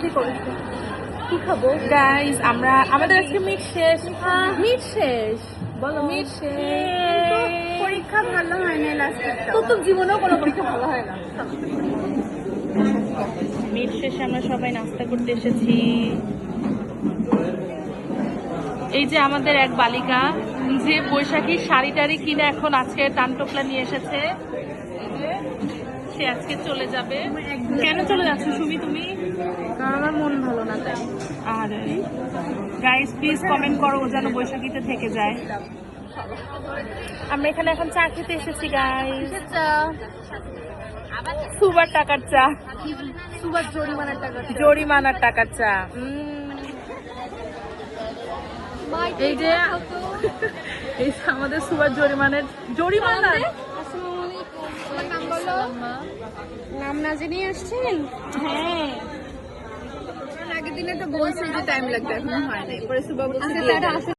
কি করেছো? কি খাবো গাইস? আমাদের আজকে মিট শেষ। মিট শেষ, বলো মিট শেষ। পরীক্ষা ভালো হয় না লাস্টে, তো জীবনেও কোনো পরীক্ষা ভালো হয় না। মিট শেষে আমরা সবাই নাস্তা করতে এসেছি। এই যে আমাদের এক বালিকা যে বৈশাখী শাড়ি টাড়ি কিনে এখন আজকে টানটোপলা নিয়ে এসেছে। সে আজকে চলে যাবে। কেন চলে যাচ্ছ সুমি তুমি? কারণ আমার মন ভালো না তাই। আর গাইস প্লিজ কমেন্ট করো ও যেন বৈশাখীতে থেকে যায়। আমরা এখানে এখন চা খেতে এসেছি গাইস। সুবার টাকার চা, সুবার জরিমানার টাকার চা। এই যে আমাদের সুবার জরিমানার নাম না জেনে আসছেন। হ্যাঁ, আগের দিনে তো বলছে যে টাইম লাগবে, এখনো হয় নাই। পরে সুবা বলছে